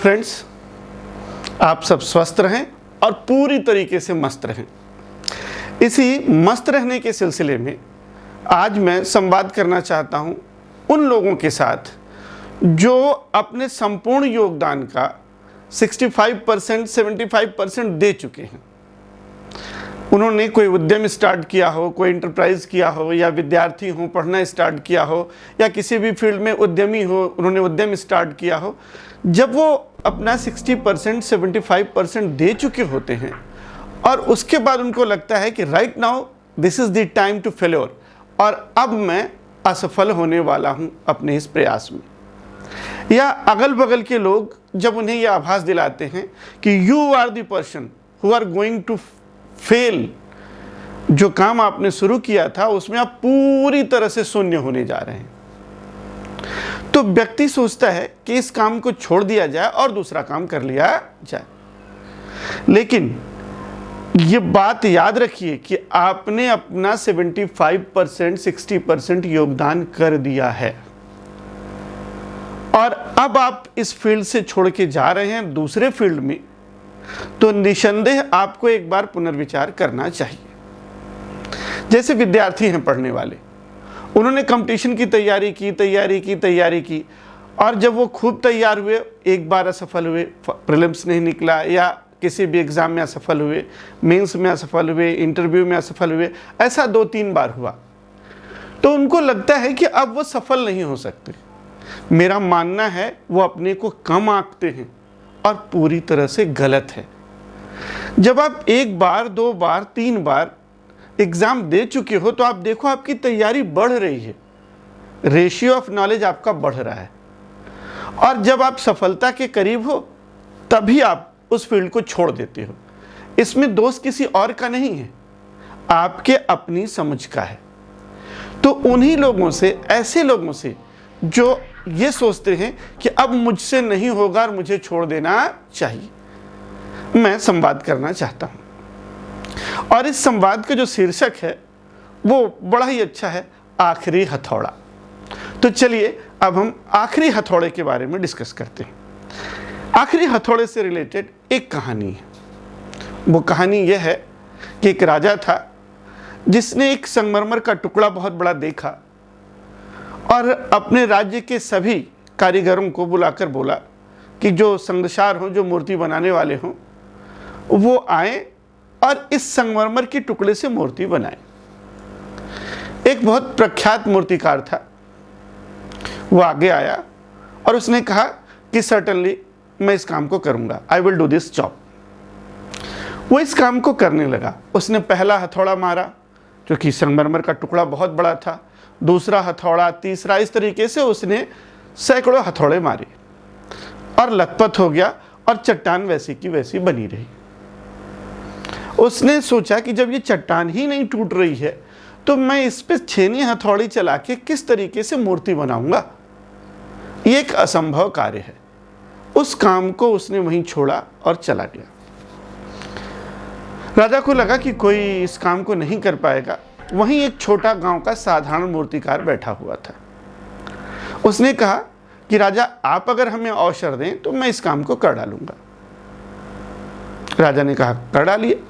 Friends, आप सब स्वस्थ रहें और पूरी तरीके से मस्त रहें। इसी मस्त रहने के सिलसिले में आज मैं संवाद करना चाहता हूं उन लोगों के साथ जो अपने संपूर्ण योगदान का 65% 75% दे चुके हैं। उन्होंने कोई उद्यम स्टार्ट किया हो, कोई इंटरप्राइज किया हो, या विद्यार्थी हो, पढ़ना स्टार्ट किया हो, या किसी भी फील्ड में उद्यमी हो, उन्होंने उद्यम स्टार्ट किया हो। जब वो अपना 60% 75% दे चुके होते हैं और उसके बाद उनको लगता है कि right now this is the time to failure, और अब मैं असफल होने वाला हूँ अपने इस प्रयास में, या अगल बगल के लोग जब उन्हें यह आभास दिलाते हैं कि you are the person who are going to fail, जो काम आपने शुरू किया था उसमें आप पूरी तरह से शून्य होने जा रहे हैं, तो व्यक्ति सोचता है कि इस काम को छोड़ दिया जाए और दूसरा काम कर लिया जाए। लेकिन ये बात याद रखिए कि आपने अपना 75% 60% योगदान कर दिया है और अब आप इस फील्ड से छोड़ के जा रहे हैं दूसरे फील्ड में, तो निसंदेह आपको एक बार पुनर्विचार करना चाहिए। जैसे विद्यार्थी हैं पढ़ने वाले, उन्होंने कंपटीशन की तैयारी की और जब वो खूब तैयार हुए, एक बार असफल हुए, प्रीलिम्स नहीं निकला, या किसी भी एग्ज़ाम में असफल हुए, मेंस में असफल हुए, इंटरव्यू में असफल हुए, ऐसा 2-3 बार हुआ, तो उनको लगता है कि अब वो सफल नहीं हो सकते। मेरा मानना है वो अपने को कम आंकते हैं और पूरी तरह से गलत है। जब आप 1 बार 2 बार 3 बार एग्ज़ाम दे चुके हो तो आप देखो आपकी तैयारी बढ़ रही है, रेशियो ऑफ नॉलेज आपका बढ़ रहा है, और जब आप सफलता के करीब हो तभी आप उस फील्ड को छोड़ देते हो। इसमें दोष किसी और का नहीं है, आपके अपनी समझ का है। तो उन्हीं लोगों से, ऐसे लोगों से जो ये सोचते हैं कि अब मुझसे नहीं होगा और मुझे छोड़ देना चाहिए, मैं संवाद करना चाहता हूँ। और इस संवाद का जो शीर्षक है वो बड़ा ही अच्छा है, आखिरी हथौड़ा। तो चलिए अब हम आखिरी हथौड़े के बारे में डिस्कस करते हैं। आखिरी हथौड़े से रिलेटेड एक कहानी है। वो कहानी यह है कि एक राजा था जिसने एक संगमरमर का टुकड़ा बहुत बड़ा देखा और अपने राज्य के सभी कारीगरों को बुलाकर बोला कि जो संगसार हों, जो मूर्ति बनाने वाले हों, वो आए और इस संगमरमर के टुकड़े से मूर्ति बनाए। एक बहुत प्रख्यात मूर्तिकार था, वो आगे आया और उसने कहा कि सर्टनली मैं इस काम को करूंगा, I will do this job. वो इस काम को करने लगा। उसने पहला हथौड़ा मारा, जो कि संगमरमर का टुकड़ा बहुत बड़ा था, दूसरा हथौड़ा, तीसरा, इस तरीके से उसने सैकड़ों हथौड़े मारे और लथपथ हो गया और चट्टान वैसी की वैसी बनी रही। उसने सोचा कि जब ये चट्टान ही नहीं टूट रही है तो मैं इस पे छेनी हथौड़ी चला के किस तरीके से मूर्ति बनाऊंगा, ये एक असंभव कार्य है। उस काम को उसने वहीं छोड़ा और चला गया। राजा को लगा कि कोई इस काम को नहीं कर पाएगा। वहीं एक छोटा गांव का साधारण मूर्तिकार बैठा हुआ था। उसने कहा कि राजा, आप अगर हमें अवसर दें तो मैं इस काम को कर डालूंगा। राजा ने कहा, कर डालिए।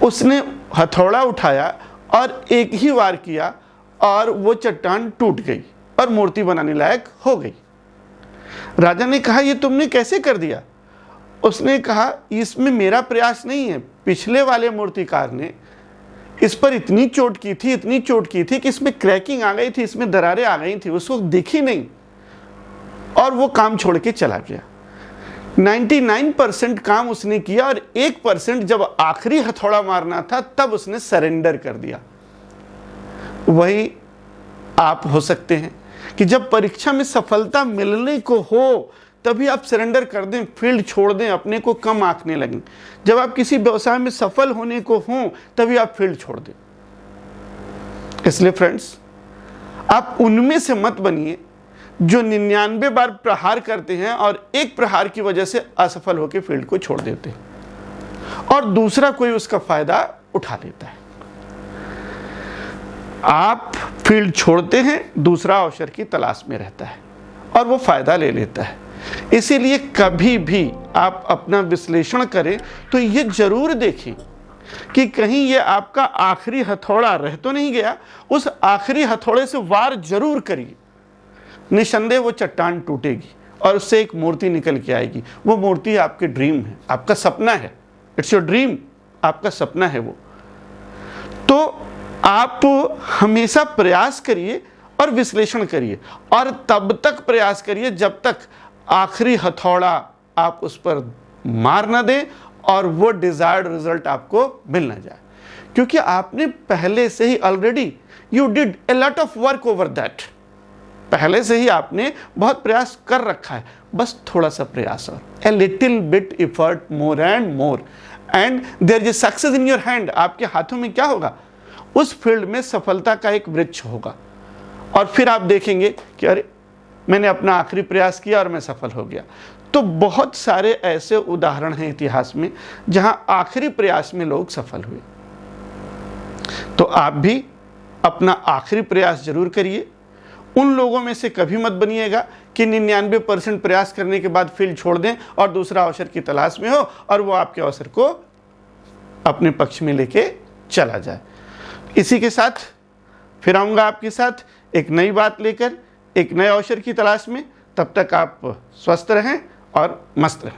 उसने हथौड़ा उठाया और एक ही वार किया और वो चट्टान टूट गई और मूर्ति बनाने लायक हो गई। राजा ने कहा, ये तुमने कैसे कर दिया? उसने कहा, इसमें मेरा प्रयास नहीं है, पिछले वाले मूर्तिकार ने इस पर इतनी चोट की थी कि इसमें क्रैकिंग आ गई थी, इसमें दरारें आ गई थी, उसको दिखी नहीं और वो काम छोड़ के चला गया। 99% काम उसने किया और 1% जब आखिरी हथौड़ा मारना था तब उसने सरेंडर कर दिया। वही आप हो सकते हैं कि जब परीक्षा में सफलता मिलने को हो तभी आप सरेंडर कर दें, फील्ड छोड़ दें, अपने को कम आंकने लगें। जब आप किसी व्यवसाय में सफल होने को हों तभी आप फील्ड छोड़ दें। इसलिए फ्रेंड्स, आप उनमें से मत बनिए जो 99 बार प्रहार करते हैं और एक प्रहार की वजह से असफल होकर फील्ड को छोड़ देते हैं और दूसरा कोई उसका फायदा उठा लेता है। आप फील्ड छोड़ते हैं, दूसरा अवसर की तलाश में रहता है और वो फायदा ले लेता है। इसीलिए कभी भी आप अपना विश्लेषण करें तो ये जरूर देखें कि कहीं ये आपका आखिरी हथौड़ा रह तो नहीं गया। उस आखिरी हथौड़े से वार जरूर करिए, निसंदेह वो चट्टान टूटेगी और उससे एक मूर्ति निकल के आएगी। वो मूर्ति आपके ड्रीम है, आपका सपना है। इट्स योर ड्रीम, आपका सपना है वो। तो आप हमेशा प्रयास करिए और विश्लेषण करिए, और तब तक प्रयास करिए जब तक आखिरी हथौड़ा आप उस पर मार न दें और वो डिजायर्ड रिजल्ट आपको मिल ना जाए। क्योंकि आपने पहले से ही already you did a lot of work over that, पहले से ही आपने बहुत प्रयास कर रखा है। बस थोड़ा सा प्रयास और, a little bit effort, more and more, and there is success in your hand. आपके हाथों में क्या होगा? उस फील्ड में सफलता का एक वृक्ष होगा। और फिर आप देखेंगे कि अरे मैंने अपना आखिरी प्रयास किया और मैं सफल हो गया। तो बहुत सारे ऐसे उदाहरण हैं इतिहास में जहां आखिरी प्रयास में लोग सफल हुए। तो आप भी अपना आखिरी प्रयास जरूर करिए। उन लोगों में से कभी मत बनिएगा कि 99% प्रयास करने के बाद फील्ड छोड़ दें और दूसरा अवसर की तलाश में हो और वो आपके अवसर को अपने पक्ष में लेके चला जाए। इसी के साथ फिर आऊँगा आपके साथ एक नई बात लेकर, एक नए अवसर की तलाश में। तब तक आप स्वस्थ रहें और मस्त रहें।